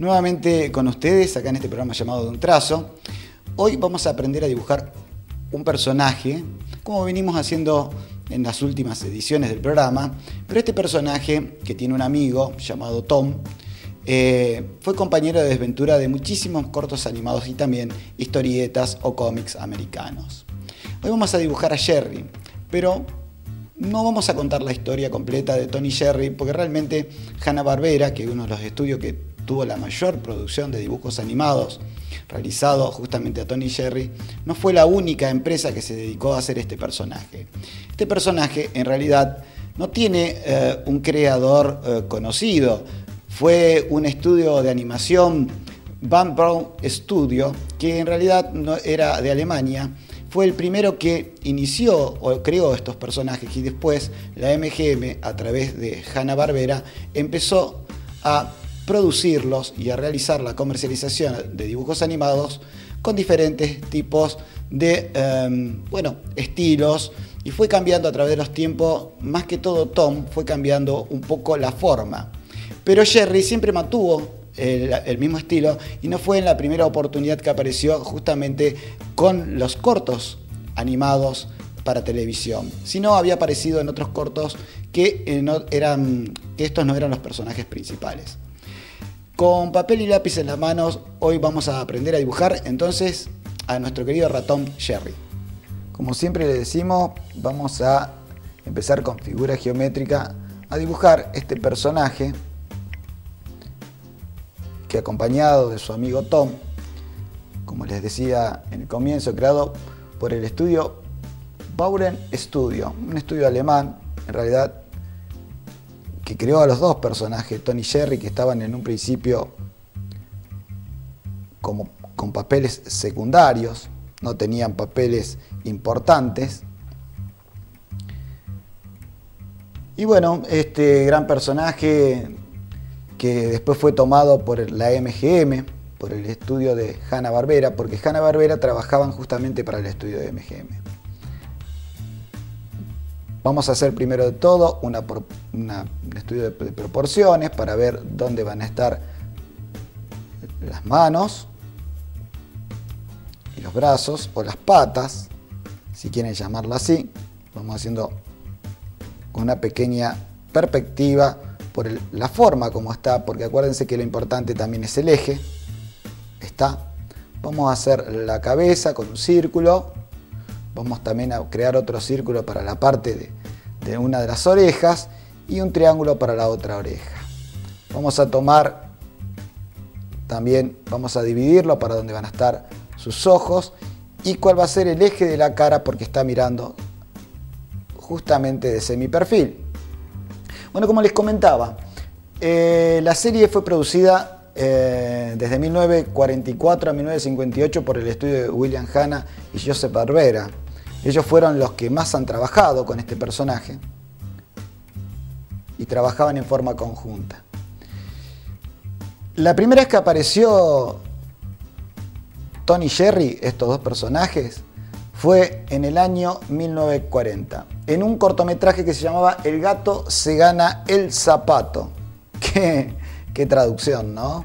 Nuevamente con ustedes, acá en este programa llamado De un Trazo. Hoy vamos a aprender a dibujar un personaje, como venimos haciendo en las últimas ediciones del programa, pero este personaje, que tiene un amigo llamado Tom, fue compañero de desventura de muchísimos cortos animados y también historietas o cómics americanos. Hoy vamos a dibujar a Jerry, pero no vamos a contar la historia completa de Tom y Jerry, porque realmente Hanna-Barbera, que es uno de los estudios que tuvo la mayor producción de dibujos animados realizado justamente a Tom y Jerry, no fue la única empresa que se dedicó a hacer este personaje. Este personaje en realidad no tiene un creador conocido. Fue un estudio de animación, Van Brown Studio, que en realidad no era de Alemania. Fue el primero que inició o creó estos personajes y después la MGM, a través de Hanna-Barbera, empezó a producirlos y a realizar la comercialización de dibujos animados con diferentes tipos de estilos, y fue cambiando a través de los tiempos. Más que todo Tom fue cambiando un poco la forma, pero Jerry siempre mantuvo el mismo estilo, y no fue en la primera oportunidad que apareció justamente con los cortos animados para televisión, sino había aparecido en otros cortos que estos no eran los personajes principales. Con papel y lápiz en las manos, hoy vamos a aprender a dibujar entonces a nuestro querido ratón Jerry. Como siempre le decimos, vamos a empezar con figura geométrica a dibujar este personaje, que acompañado de su amigo Tom, como les decía en el comienzo, creado por el estudio Bauren Studio, un estudio alemán en realidad, que creó a los dos personajes, Tom y Jerry, que estaban en un principio con papeles secundarios, no tenían papeles importantes. Y bueno, este gran personaje, que después fue tomado por la MGM, por el estudio de Hanna-Barbera, porque Hanna-Barbera trabajaban justamente para el estudio de MGM. Vamos a hacer primero de todo un estudio de proporciones para ver dónde van a estar las manos y los brazos, o las patas, si quieren llamarlo así. Vamos haciendo una pequeña perspectiva por la forma como está, porque acuérdense que lo importante también es el eje. Vamos a hacer la cabeza con un círculo. Vamos también a crear otro círculo para la parte de una de las orejas y un triángulo para la otra oreja. Vamos a tomar también, vamos a dividirlo para donde van a estar sus ojos y cuál va a ser el eje de la cara, porque está mirando justamente de semiperfil. Bueno, como les comentaba, la serie fue producida desde 1944 a 1958 por el estudio de William Hanna y Joseph Barbera. Ellos fueron los que más han trabajado con este personaje y trabajaban en forma conjunta. La primera vez que apareció Tom y Jerry, estos dos personajes, fue en el año 1940, en un cortometraje que se llamaba El gato se gana el zapato. Qué traducción, ¿no?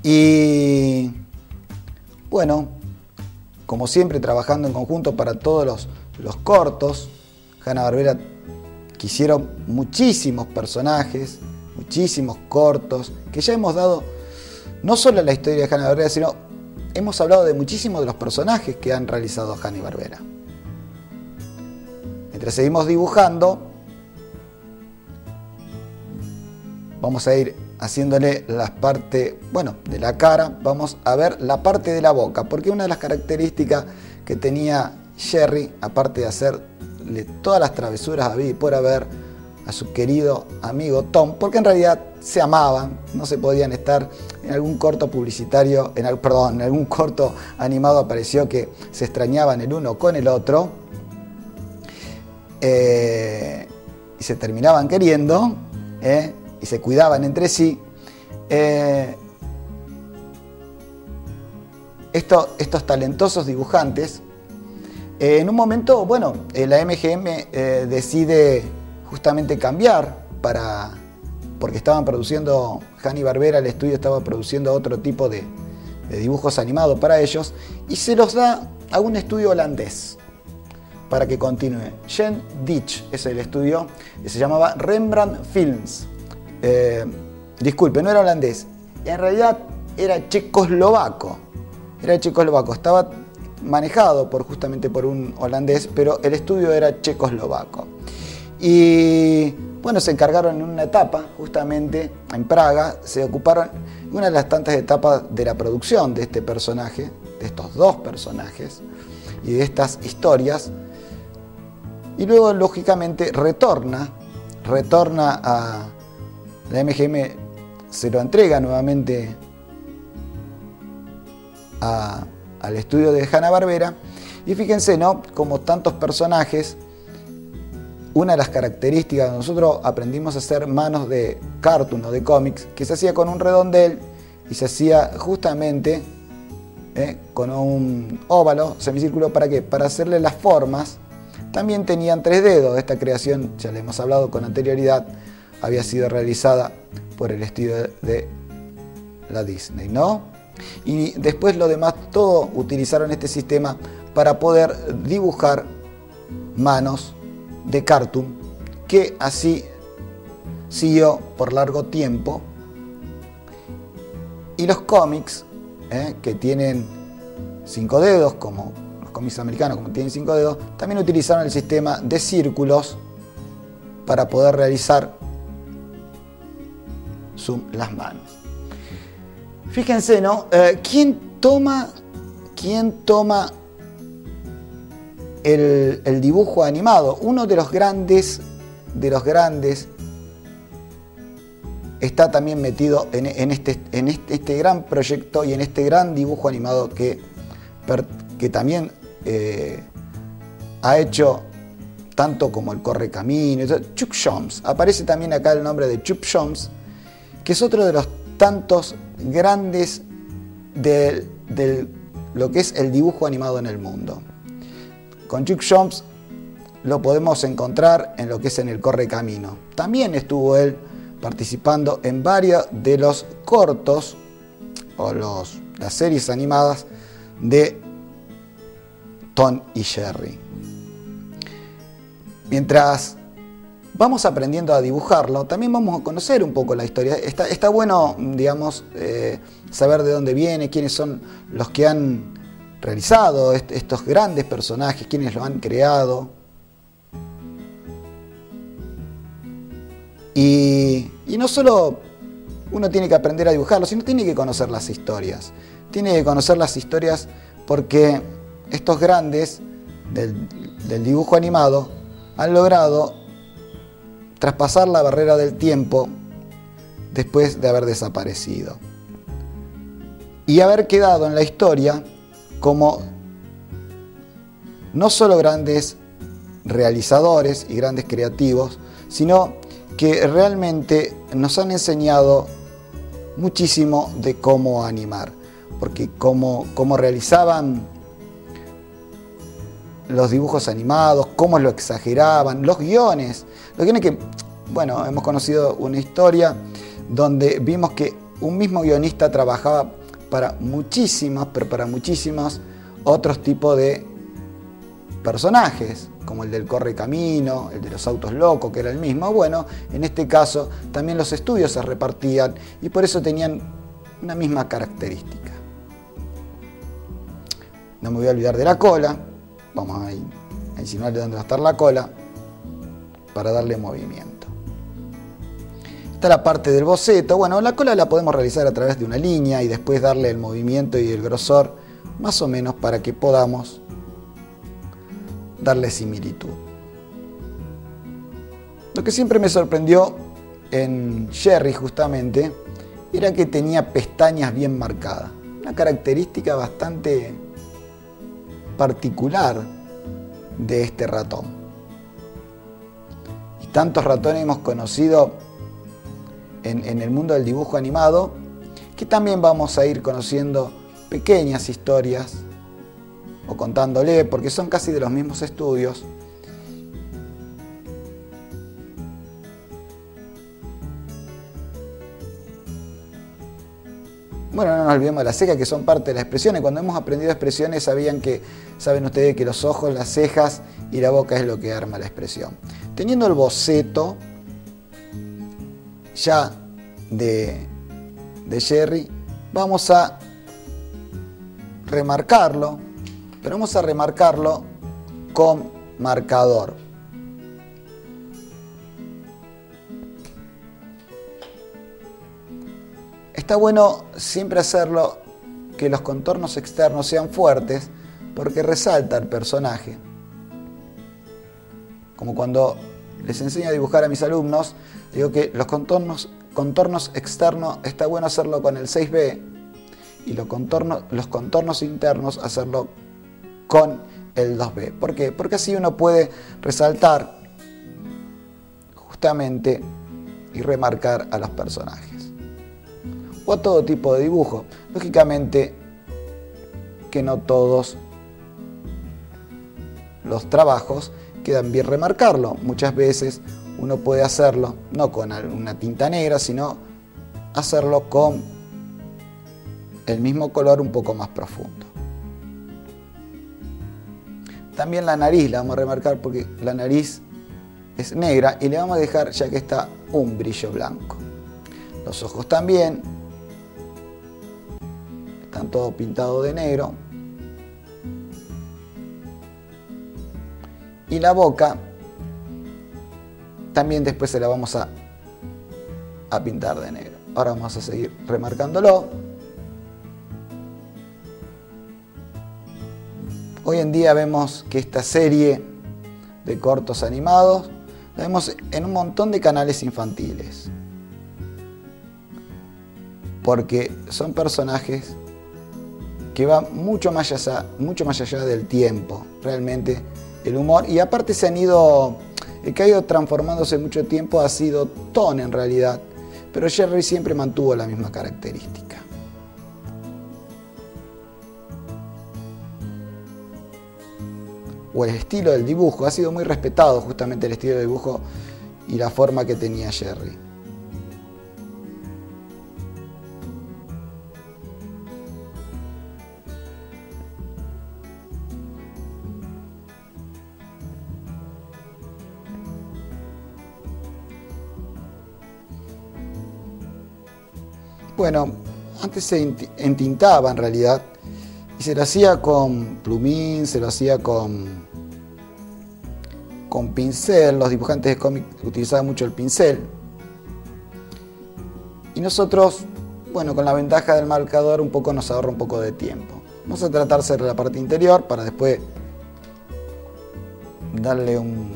Y bueno, como siempre, trabajando en conjunto para todos los cortos, Hanna-Barbera quisieron muchísimos personajes, muchísimos cortos, que ya hemos dado no solo la historia de Hanna-Barbera, sino hemos hablado de muchísimos de los personajes que han realizado Hanna-Barbera. Mientras seguimos dibujando, vamos a ir haciéndole las partes, de la cara. Vamos a ver la parte de la boca, porque una de las características que tenía Jerry, aparte de hacerle todas las travesuras a haber y por haber a su querido amigo Tom, porque en realidad se amaban, no se podían estar. En algún corto publicitario, en algún corto animado apareció que se extrañaban el uno con el otro, y se terminaban queriendo, y se cuidaban entre sí. Estos talentosos dibujantes, en un momento, la MGM decide justamente cambiar para porque estaban produciendo, Hanna-Barbera, el estudio estaba produciendo otro tipo de dibujos animados para ellos, y se los da a un estudio holandés para que continúe. Jen Ditch es el estudio, que se llamaba Rembrandt Films. Disculpe, no era holandés, en realidad era checoslovaco. Estaba manejado justamente por un holandés, pero el estudio era checoslovaco. Y bueno, se encargaron en una etapa, justamente en Praga, se ocuparon de una de las tantas etapas de la producción de este personaje, de estos dos personajes y de estas historias. Y luego, lógicamente, retorna a la MGM, se lo entrega nuevamente al estudio de Hanna-Barbera. Y fíjense, ¿no? Como tantos personajes, una de las características, nosotros aprendimos a hacer manos de cartoon o de cómics, que se hacía con un redondel y se hacía justamente con un óvalo, semicírculo, ¿para qué? Para hacerle las formas. También tenían 3 dedos. Esta creación, ya le hemos hablado con anterioridad, había sido realizada por el estudio de la Disney, ¿no? Y después lo demás, todo utilizaron este sistema para poder dibujar manos de cartoon, que así siguió por largo tiempo. Y los cómics, que tienen 5 dedos, como los cómics americanos, como tienen 5 dedos, también utilizaron el sistema de círculos para poder realizar las manos. Fíjense, ¿no? ¿Quién toma el dibujo animado? Uno de los grandes está también metido en este gran proyecto y en este gran dibujo animado que también ha hecho tanto como el Correcamino. Chuck Jones. Aparece también acá el nombre de Chuck Jones, que es otro de los tantos grandes de lo que es el dibujo animado en el mundo. Con Chuck Jones lo podemos encontrar en lo que es en el Correcamino. También estuvo él participando en varios de los cortos o las series animadas de Tom y Jerry. Mientras vamos aprendiendo a dibujarlo, también vamos a conocer un poco la historia. Está bueno, digamos, saber de dónde viene, quiénes son los que han realizado estos grandes personajes, quiénes lo han creado. Y no solo uno tiene que aprender a dibujarlo, sino tiene que conocer las historias. Tiene que conocer las historias porque estos grandes del dibujo animado han logrado traspasar la barrera del tiempo después de haber desaparecido y haber quedado en la historia como no solo grandes realizadores y grandes creativos, sino que realmente nos han enseñado muchísimo de cómo animar, porque cómo realizaban los dibujos animados, cómo lo exageraban, los guiones que, bueno, hemos conocido una historia donde vimos que un mismo guionista trabajaba para muchísimos otros tipos de personajes, como el del Correcamino, el de los autos locos, que era el mismo. Bueno, en este caso también los estudios se repartían y por eso tenían una misma característica. No me voy a olvidar de la cola. Vamos a insinuarle dónde va a estar la cola para darle movimiento. Está la parte del boceto. Bueno, la cola la podemos realizar a través de una línea y después darle el movimiento y el grosor más o menos para que podamos darle similitud. Lo que siempre me sorprendió en Jerry justamente era que tenía pestañas bien marcadas. Una característica bastante particular de este ratón. Y tantos ratones hemos conocido en el mundo del dibujo animado, que también vamos a ir conociendo pequeñas historias o contándole, porque son casi de los mismos estudios. Bueno, no nos olvidemos de las cejas, que son parte de las expresiones. Cuando hemos aprendido expresiones, saben ustedes que los ojos, las cejas y la boca es lo que arma la expresión. Teniendo el boceto ya de Jerry, vamos a remarcarlo, pero vamos a remarcarlo con marcador. Está bueno siempre hacerlo que los contornos externos sean fuertes porque resalta el personaje. Como cuando les enseño a dibujar a mis alumnos, digo que los contornos externos está bueno hacerlo con el 6B y los contornos internos hacerlo con el 2B. ¿Por qué? Porque así uno puede resaltar justamente y remarcar a los personajes. O a todo tipo de dibujo. Lógicamente que no todos los trabajos quedan bien remarcarlo. Muchas veces uno puede hacerlo no con una tinta negra, sino hacerlo con el mismo color un poco más profundo. También la nariz la vamos a remarcar porque la nariz es negra y le vamos a dejar, ya que está, un brillo blanco. Los ojos también están todos pintados de negro. Y la boca también después se la vamos a pintar de negro. Ahora vamos a seguir remarcándolo. Hoy en día vemos que esta serie de cortos animados la vemos en un montón de canales infantiles. Porque son personajes que van mucho más allá del tiempo, realmente, el humor. Y aparte el que ha ido transformándose mucho tiempo ha sido Tom en realidad, pero Jerry siempre mantuvo la misma característica. O el estilo del dibujo, ha sido muy respetado justamente el estilo de dibujo y la forma que tenía Jerry. Bueno, antes se entintaba en realidad y se lo hacía con plumín, se lo hacía con pincel. Los dibujantes de cómic utilizaban mucho el pincel. Y nosotros, bueno, con la ventaja del marcador un poco nos ahorra un poco de tiempo. Vamos a tratar de hacer la parte interior para después darle un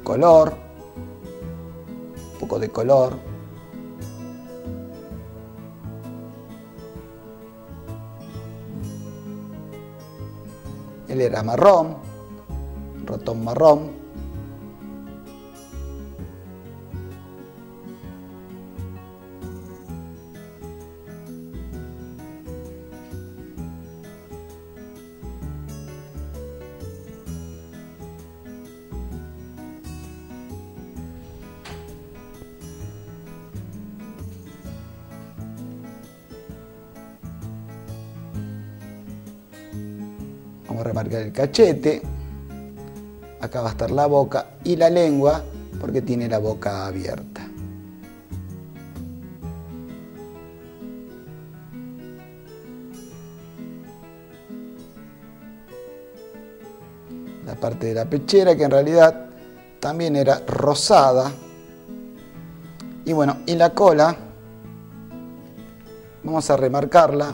color, un poco de color. Él era marrón, ratón marrón. Vamos a remarcar el cachete. Acá va a estar la boca y la lengua porque tiene la boca abierta. La parte de la pechera, que en realidad también era rosada. Y bueno, y la cola vamos a remarcarla